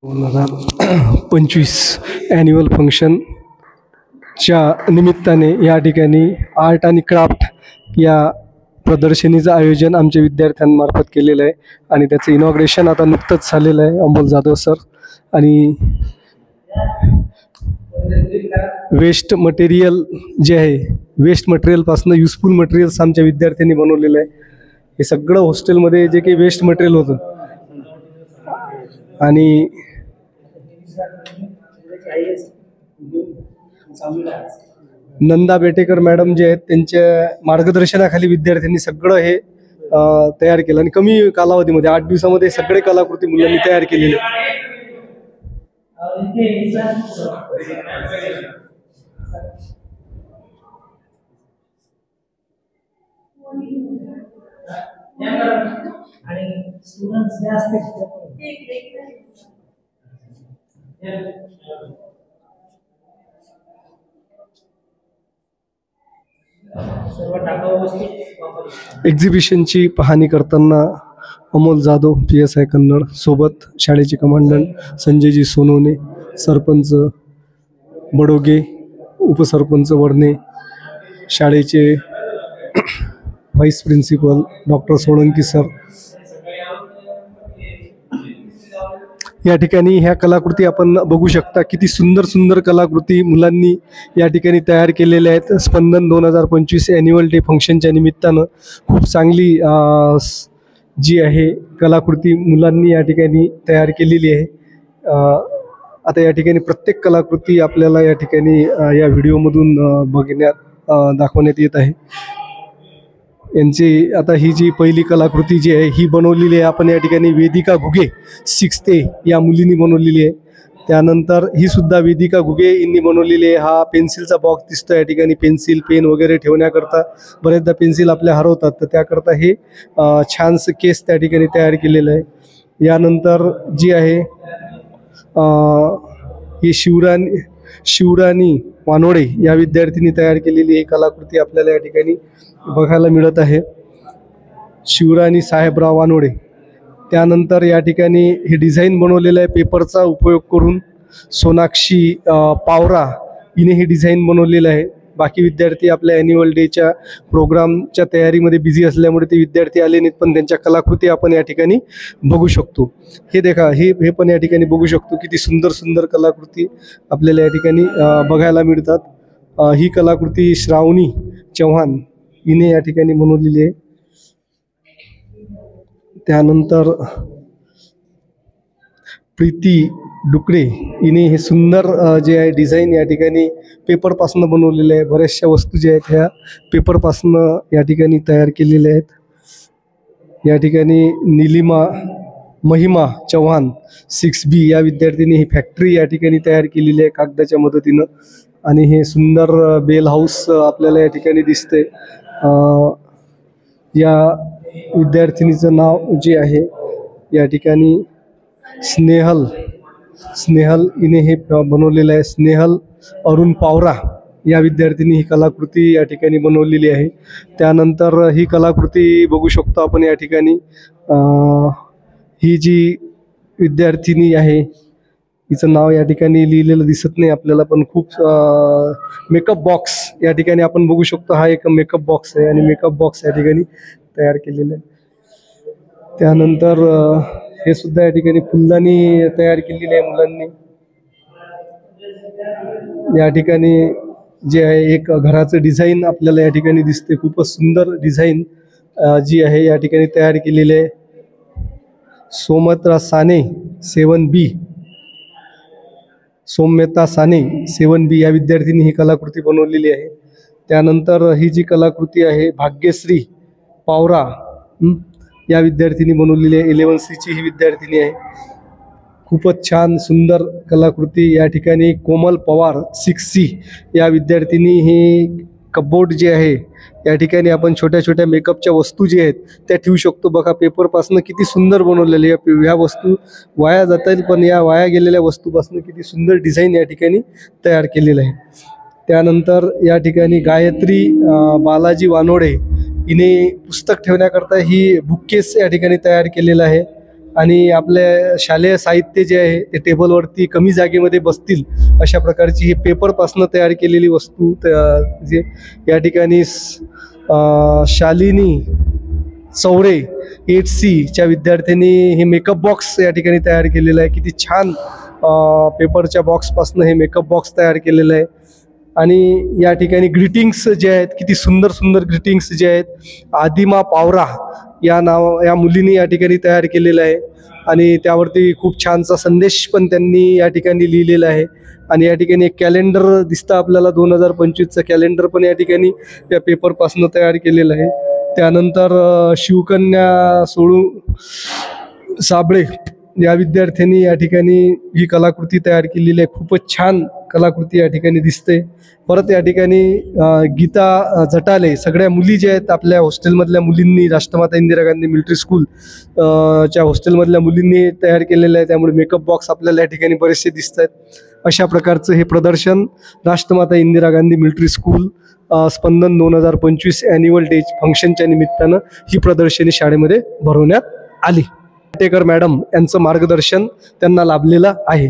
2025 annual फंक्शनच्या निमित्ताने या ठिकाणी आर्ट आणि क्राफ्ट या प्रदर्शनीचं आयोजन आमच्या विद्यार्थ्यांमार्फत केलेलं आहे आणि त्याचं इनॉग्रेशन आता नुकतंच झालेलं आहे. अमोल जाधव सर आणि वेस्ट मटेरियल जे आहे, वेस्ट मटेरियलपासून युजफुल मटेरियल्स आमच्या विद्यार्थ्यांनी बनवलेलं आहे. हे सगळं हॉस्टेलमध्ये जे काही वेस्ट मटेरियल होतं आणि नंदा बेटेकर मॅडम जे आहेत त्यांच्या मार्गदर्शनाखाली विद्यार्थ्यांनी सगळं हे तयार केलं आणि कमी कालावधीमध्ये 8 दिवसामध्ये सगळे कलाकृती मुलांनी तयार केलेले. एक्झिबिशनची पाहणी करताना अमोल जाधव PSI कन्नड सोबत शाळेचे कमांडंट संजयजी सोनवणे, सरपंच बडोगे, उपसरपंच वडणे, शाळेचे vice principal doctor Solanki sir. या ठिकाणी ह्या कलाकृती आपण बघू शकता. किती सुंदर सुंदर कलाकृती मुलांनी या ठिकाणी तयार केलेल्या आहेत. स्पंदन 2025 ॲन्युअल डे फंक्शनच्या निमित्तानं खूप चांगली जी आहे कलाकृती मुलांनी या ठिकाणी तयार केलेली आहे. आता या ठिकाणी प्रत्येक कलाकृती आपल्याला या ठिकाणी या व्हिडिओमधून दाखवण्यात येत आहे. यांची आता ही जी पहिली कलाकृती जी आहे ही बनवलेली आहे आपण या ठिकाणी वेदिका घुगे 6th A या मुलींनी बनवलेली आहे. त्यानंतर ही सुद्धा वेदिका घुगे यांनी बनवलेली आहे. हा पेन्सिलचा बॉक्स दिसतो या ठिकाणी. पेन्सिल पेन वगैरे ठेवण्याकरता बरेचदा पेन्सिल आपल्या हरवतात, तर त्याकरता हे छानसं केस त्या ठिकाणी तयार केलेलं आहे. यानंतर जी आहे ही शिवराणी वानोडे या विद्यार्थ्यांनी तयार केलेली ही कलाकृती आपल्याला या ठिकाणी बघायला मिळत आहे. शिवराणी साहेबराव वानोडे. त्यानंतर या ठिकाणी हे डिझाईन बनवलेलं आहे पेपरचा उपयोग करून. सोनाक्षी पावरा हिने हे डिझाईन बनवलेलं आहे. बाकी विद्यार्थी आपल्या ॲन्युअल डेच्या प्रोग्रामच्या तयारीमध्ये बिझी असल्यामुळे ते विद्यार्थी आले नाहीत, पण त्यांच्या कलाकृती आपण या ठिकाणी बघू शकतो. हे देखा हे पण या ठिकाणी बघू शकतो. किती सुंदर सुंदर कलाकृती आपल्याला या ठिकाणी बघायला मिळतात. ही कलाकृती श्रावणी चव्हाण हिने या ठिकाणी बनवलेली आहे. त्यानंतर प्रीती डुकरे हिने हे सुंदर जे आहे डिझाईन या ठिकाणी पेपरपासून बनवलेलं आहे. बऱ्याचशा वस्तू ज्या आहेत ह्या पेपरपासून या ठिकाणी तयार केलेल्या आहेत. या ठिकाणी महिमा चव्हाण 6B या विद्यार्थ्यांनी ही फॅक्टरी या ठिकाणी तयार केलेली आहे कागदाच्या मदतीनं. आणि हे सुंदर बेल हाऊस आपल्याला या ठिकाणी दिसते. या विद्यार्थिनीचं नाव जे आहे या ठिकाणी स्नेहल हिने हे बनवलेलं आहे. स्नेहल अरुण पावरा या विद्यार्थिनी ही कलाकृती या ठिकाणी बनवलेली आहे. त्यानंतर ही कलाकृती बघू शकतो आपण या ठिकाणी. ही जी विद्यार्थिनी आहे हिचं नाव या ठिकाणी लिहिलेलं दिसत नाही आपल्याला, पण खूप मेकअप बॉक्स या ठिकाणी आपण बघू शकतो. हा एक मेकअप बॉक्स आहे आणि मेकअप बॉक्स या ठिकाणी तयार केलेलं आहे. त्यानंतर हे सुद्धा या ठिकाणी फुलदाणी तयार केलेली आहे मुलांनी. या ठिकाणी जे आहे एक घराचं डिझाईन आपल्याला या ठिकाणी दिसते. खूपच सुंदर डिझाईन जी आहे या ठिकाणी तयार केलेली आहे. सौम्यता साने 7B या विद्यार्थ्यांनी ही कलाकृती बनवलेली आहे. त्यानंतर ही जी कलाकृती आहे भाग्यश्री पावरा या विद्यार्थिनी बनवलेली आहे. 11C ची ही विद्यार्थिनी आहे. खूपच छान सुंदर कलाकृती या ठिकाणी. कोमल पवार 6C या विद्यार्थिनी ही कपबोर्ड जे आहे या ठिकाणी आपण छोट्या छोट्या मेकअपच्या वस्तू जे आहेत त्या ठेवू शकतो. बघा पेपरपासून किती सुंदर बनवलेले या वस्तू वाया जातील, पण या वाया गेलेल्या वस्तूपासून किती सुंदर डिझाईन या ठिकाणी तयार केलेलं आहे. त्यानंतर या ठिकाणी गायत्री बालाजी वानोडे हिने पुस्तक ठेवण्याकरता ही बुककेस या ठिकाणी तयार केलेला आहे. आणि आपल्या शालेय साहित्य जे आहे ते टेबलवरती कमी जागेमध्ये बसतील अशा प्रकारची ही पेपरपासनं तयार केलेली वस्तू जे या ठिकाणी शालिनी चौरे 8C विद्यार्थ्यांनी हे मेकअप बॉक्स या ठिकाणी तयार केलेलं आहे. किती छान पेपरच्या बॉक्सपासनं हे मेकअप बॉक्स तयार केलेलं आहे. आणि या ठिकाणी ग्रीटिंग्स जे आहेत, किती सुंदर सुंदर ग्रीटिंग्स जे आहेत, आदिमा पावरा या मुलीने या ठिकाणी तयार केलेलं आहे. आणि त्यावरती खूप छानसा संदेश पण त्यांनी या ठिकाणी लिहिलेला आहे. आणि या ठिकाणी एक कॅलेंडर दिसतं आपल्याला, 2025चं कॅलेंडर पण या ठिकाणी या पेपरपासून तयार केलेलं आहे. त्यानंतर शिवकन्या सोळू साबळे या विद्यार्थ्यांनी या ठिकाणी ही कलाकृती तयार केलेली आहे. खूपच छान कलाकृती या ठिकाणी दिसते. परत या ठिकाणी गीता जटाले, सगळ्या मुली ज्या आहेत आपल्या हॉस्टेलमधल्या मुलींनी, राष्ट्रमाता इंदिरा गांधी मिलिटरी स्कूल च्या हॉस्टेलमधल्या मुलींनी तयार केलेलं आहे. त्यामुळे मेकअप बॉक्स आपल्याला या ठिकाणी बरेचसे दिसत आहेत. अशा प्रकारचं हे प्रदर्शन राष्ट्रमाता इंदिरा गांधी मिलिटरी स्कूल स्पंदन 2025 ॲन्युअल डे फंक्शनच्या निमित्तानं ही प्रदर्शनी शाळेमध्ये भरवण्यात आली. टेकर मॅडम यांचं मार्गदर्शन त्यांना लाभलेलं आहे.